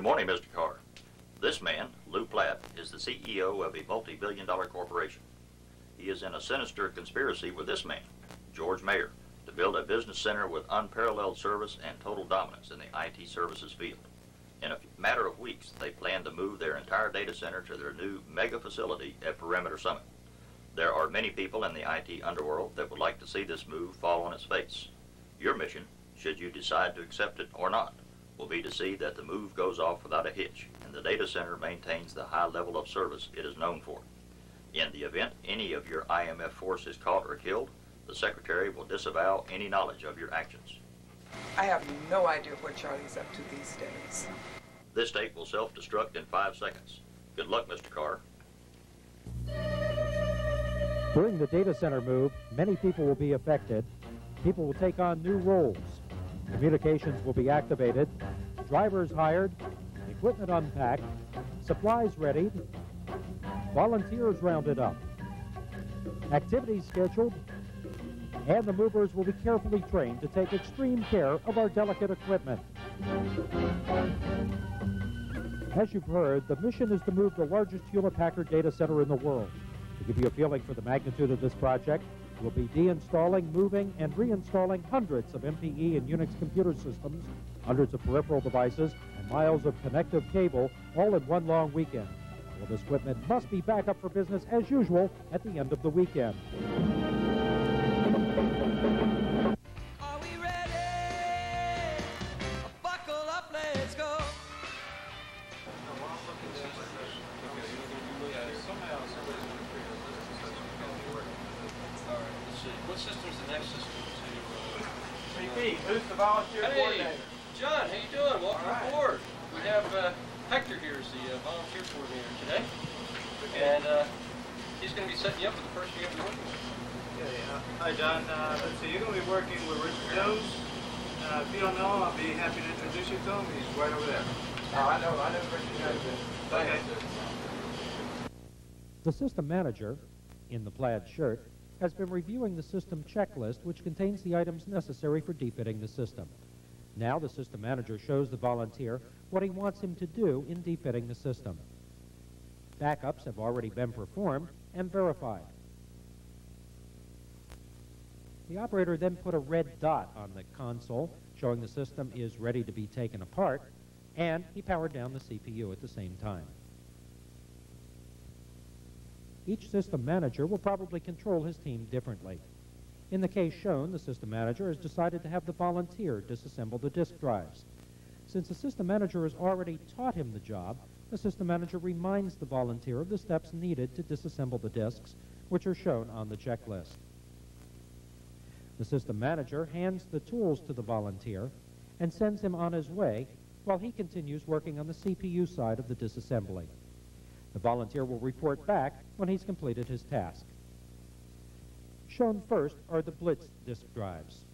Good morning, Mr. Carr. This man, Lou Platt, is the CEO of a multi-billion-dollar corporation. He is in a sinister conspiracy with this man, George Mayer, to build a business center with unparalleled service and total dominance in the IT services field. In a matter of weeks, they plan to move their entire data center to their new mega facility at Perimeter Summit. There are many people in the IT underworld that would like to see this move fall on its face. Your mission, should you decide to accept it or not, will be to see that the move goes off without a hitch and the data center maintains the high level of service it is known for. In the event any of your IMF force is caught or killed, the Secretary will disavow any knowledge of your actions. I have no idea what Charlie's up to these days. This tape will self-destruct in 5 seconds. Good luck, Mr. Carr. During the data center move, many people will be affected. People will take on new roles. Communications will be activated, drivers hired, equipment unpacked, supplies readied, volunteers rounded up, activities scheduled, and the movers will be carefully trained to take extreme care of our delicate equipment. As you've heard, the mission is to move the largest Hewlett Packard data center in the world. To give you a feeling for the magnitude of this project, we'll be deinstalling, moving, and reinstalling hundreds of MPE and Unix computer systems, hundreds of peripheral devices, and miles of connective cable, all in one long weekend. Well, this equipment must be back up for business as usual at the end of the weekend. Are we ready? Buckle up, let's go. What system's the next system to? VP, who's the volunteer coordinator? John, how you doing? Welcome aboard. We have Hector here as the volunteer coordinator today, and he's going to be setting you up with the person you're going to be working with. Okay, hi John. Let's see, you're going to be working with Richard Jones. If you don't know him, I'll be happy to introduce you to him. He's right over there. Oh, I know Richard Jones. Okay. The system manager, in the plaid shirt, has been reviewing the system checklist, which contains the items necessary for defitting the system. Now the system manager shows the volunteer what he wants him to do in defitting the system. Backups have already been performed and verified. The operator then put a red dot on the console showing the system is ready to be taken apart, and he powered down the CPU at the same time. Each system manager will probably control his team differently. In the case shown, the system manager has decided to have the volunteer disassemble the disk drives. Since the system manager has already taught him the job, the system manager reminds the volunteer of the steps needed to disassemble the disks, which are shown on the checklist. The system manager hands the tools to the volunteer and sends him on his way while he continues working on the CPU side of the disassembly. The volunteer will report back when he's completed his task. Shown first are the Blitz disk drives.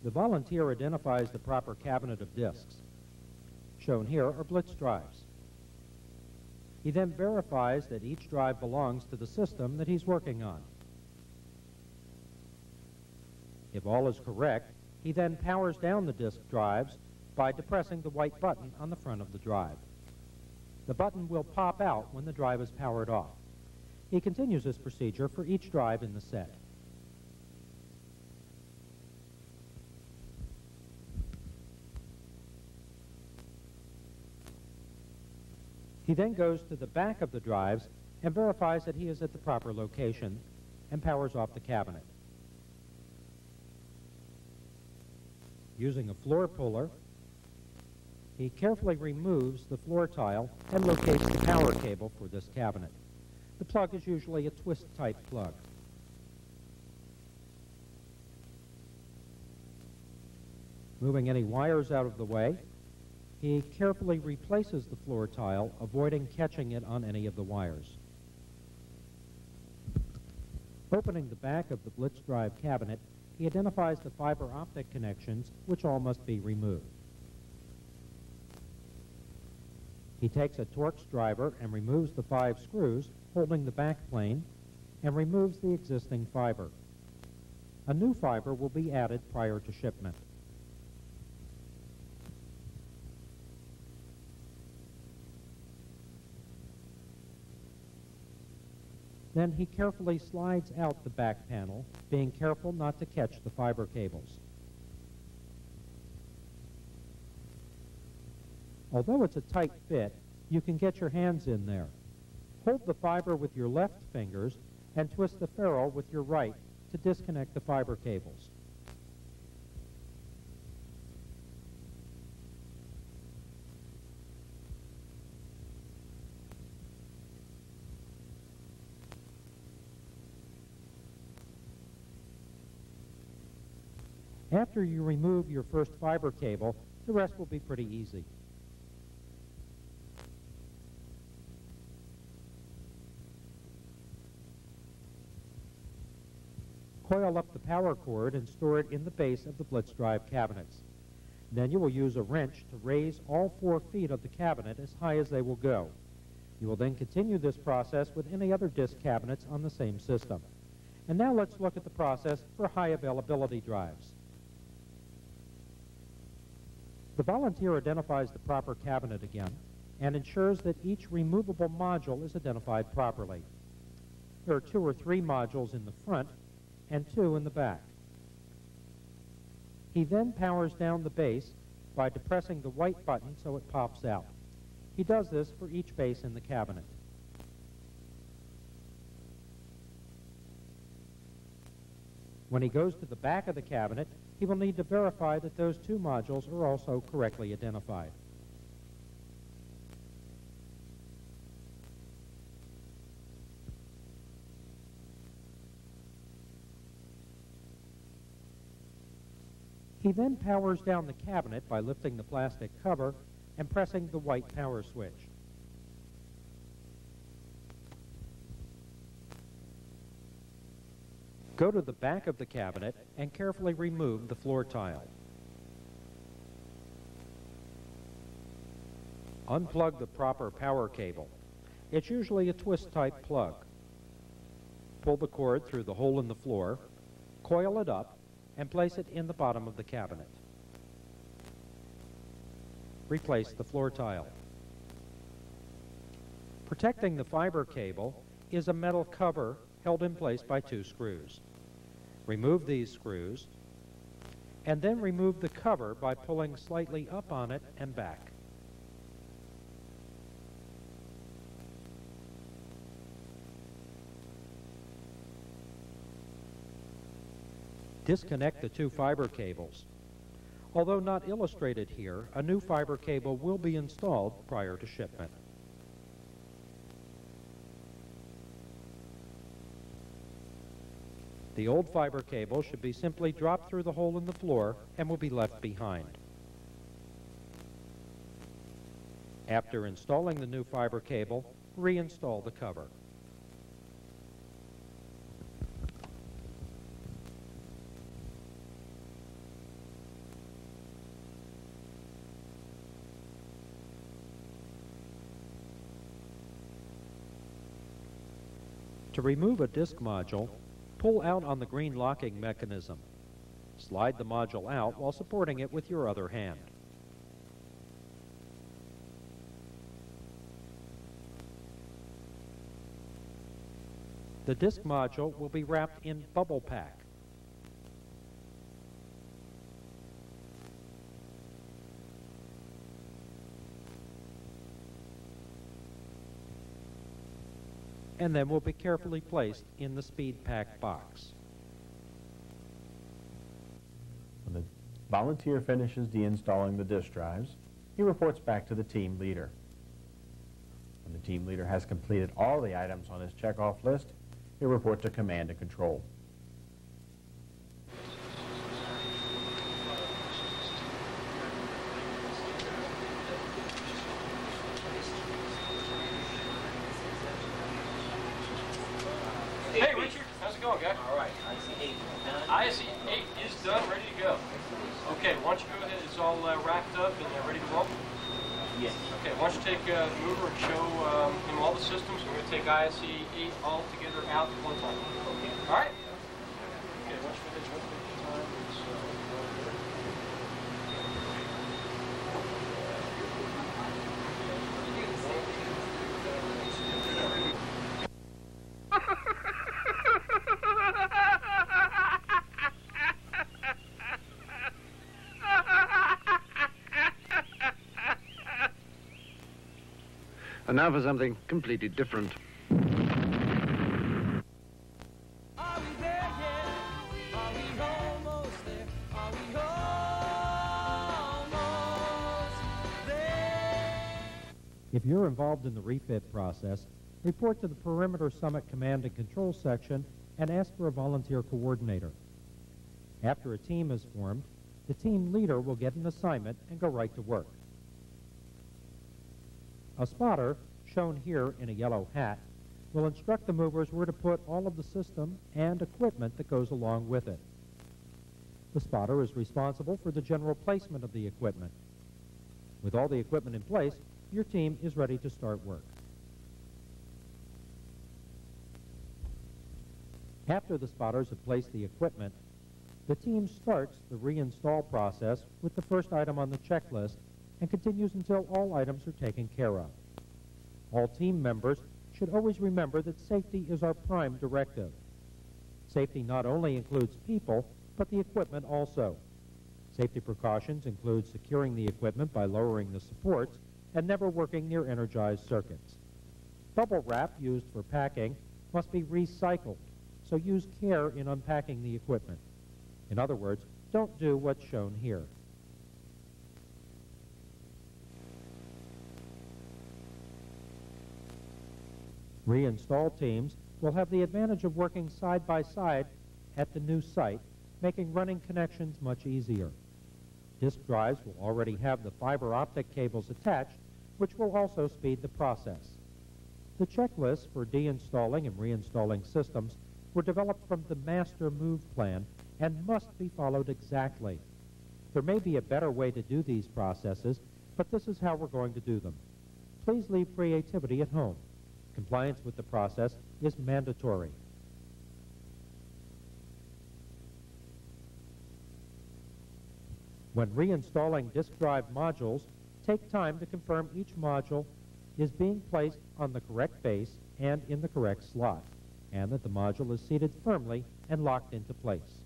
The volunteer identifies the proper cabinet of disks. Shown here are Blitz drives. He then verifies that each drive belongs to the system that he's working on. If all is correct, he then powers down the disk drives by depressing the white button on the front of the drive. The button will pop out when the drive is powered off. He continues this procedure for each drive in the set. He then goes to the back of the drives and verifies that he is at the proper location and powers off the cabinet. Using a floor puller, he carefully removes the floor tile and locates the power cable for this cabinet. The plug is usually a twist-type plug. Moving any wires out of the way, he carefully replaces the floor tile, avoiding catching it on any of the wires. Opening the back of the Blitz drive cabinet, he identifies the fiber optic connections, which all must be removed. He takes a Torx driver and removes the 5 screws holding the back plane and removes the existing fiber. A new fiber will be added prior to shipment. Then he carefully slides out the back panel, being careful not to catch the fiber cables. Although it's a tight fit, you can get your hands in there. Hold the fiber with your left fingers and twist the ferrule with your right to disconnect the fiber cables. After you remove your first fiber cable, the rest will be pretty easy. Coil up the power cord and store it in the base of the blitz drive cabinets. Then you will use a wrench to raise all 4 feet of the cabinet as high as they will go. You will then continue this process with any other disk cabinets on the same system. And now let's look at the process for high availability drives. The volunteer identifies the proper cabinet again and ensures that each removable module is identified properly. There are 2 or 3 modules in the front and 2 in the back. He then powers down the base by depressing the white button so it pops out. He does this for each base in the cabinet. When he goes to the back of the cabinet, he will need to verify that those 2 modules are also correctly identified. He then powers down the cabinet by lifting the plastic cover and pressing the white power switch. Go to the back of the cabinet and carefully remove the floor tile. Unplug the proper power cable. It's usually a twist-type plug. Pull the cord through the hole in the floor, coil it up, and place it in the bottom of the cabinet. Replace the floor tile. Protecting the fiber cable is a metal cover held in place by 2 screws. Remove these screws, and then remove the cover by pulling slightly up on it and back. Disconnect the 2 fiber cables. Although not illustrated here, a new fiber cable will be installed prior to shipment. The old fiber cable should be simply dropped through the hole in the floor and will be left behind. After installing the new fiber cable, reinstall the cover. To remove a disk module, pull out on the green locking mechanism. Slide the module out while supporting it with your other hand. The disk module will be wrapped in bubble pack. And then will be carefully placed in the speed pack box. When the volunteer finishes deinstalling the disk drives, he reports back to the team leader. When the team leader has completed all the items on his checkoff list, he reports to command and control. Hey, Richard, how's it going, guy? All right, IC8 done. IC8 is done, ready to go. Okay, why don't you go ahead, it's all wrapped up and ready to roll? Yes. Okay, why don't you take the mover and show him all the systems. We're going to take IC8 all together out at one time. Okay. All right? Okay, why don't you go ahead and look at the time. It's, now for something completely different. Are we there yet? Are we almost there? Are we almost there? If you're involved in the refit process, report to the Perimeter Summit Command and Control section and ask for a volunteer coordinator. After a team is formed, the team leader will get an assignment and go right to work. A spotter, shown here in a yellow hat, will instruct the movers where to put all of the system and equipment that goes along with it. The spotter is responsible for the general placement of the equipment. With all the equipment in place, your team is ready to start work. After the spotters have placed the equipment, the team starts the reinstall process with the first item on the checklist and continues until all items are taken care of. All team members should always remember that safety is our prime directive. Safety not only includes people, but the equipment also. Safety precautions include securing the equipment by lowering the supports and never working near energized circuits. Bubble wrap used for packing must be recycled, so use care in unpacking the equipment. In other words, don't do what's shown here. Reinstall teams will have the advantage of working side by side at the new site, making running connections much easier. Disk drives will already have the fiber optic cables attached, which will also speed the process. The checklists for deinstalling and reinstalling systems were developed from the master move plan and must be followed exactly. There may be a better way to do these processes, but this is how we're going to do them. Please leave creativity at home. Compliance with the process is mandatory. When reinstalling disk drive modules, take time to confirm each module is being placed on the correct base and in the correct slot, and that the module is seated firmly and locked into place.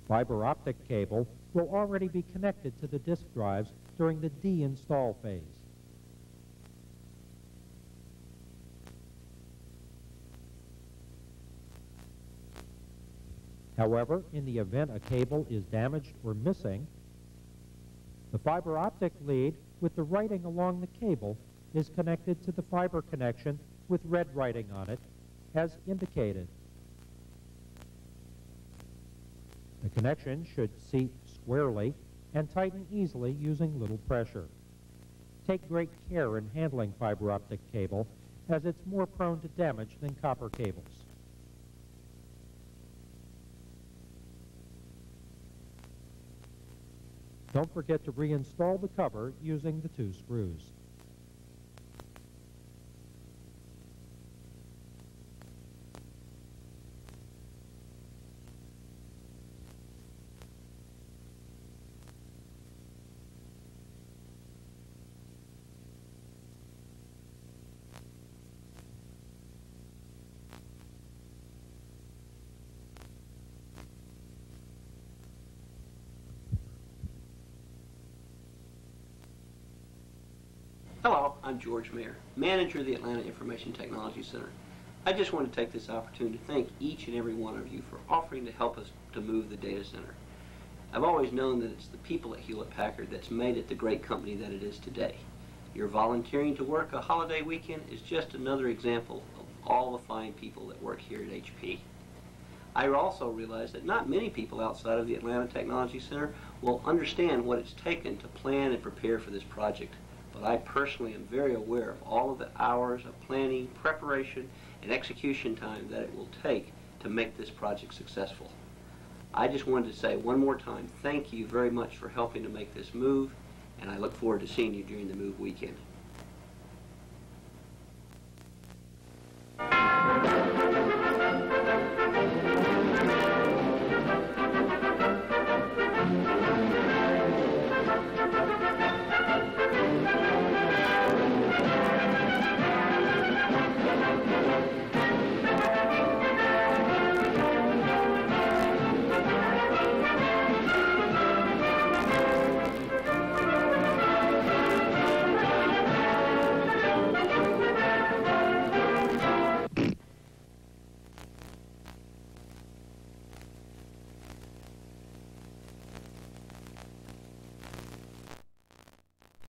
Fiber optic cable will already be connected to the disk drives during the deinstall phase. However, in the event a cable is damaged or missing, the fiber optic lead with the writing along the cable is connected to the fiber connection with red writing on it, as indicated. The connection should seat squarely and tighten easily using little pressure. Take great care in handling fiber optic cable, as it's more prone to damage than copper cables. Don't forget to reinstall the cover using the 2 screws. Hello, I'm George Mayer, manager of the Atlanta Information Technology Center. I just want to take this opportunity to thank each and every one of you for offering to help us to move the data center. I've always known that it's the people at Hewlett Packard that's made it the great company that it is today. Your volunteering to work a holiday weekend is just another example of all the fine people that work here at HP. I also realize that not many people outside of the Atlanta Technology Center will understand what it's taken to plan and prepare for this project. But I personally am very aware of all of the hours of planning, preparation, and execution time that it will take to make this project successful. I just wanted to say one more time, thank you very much for helping to make this move, and I look forward to seeing you during the move weekend.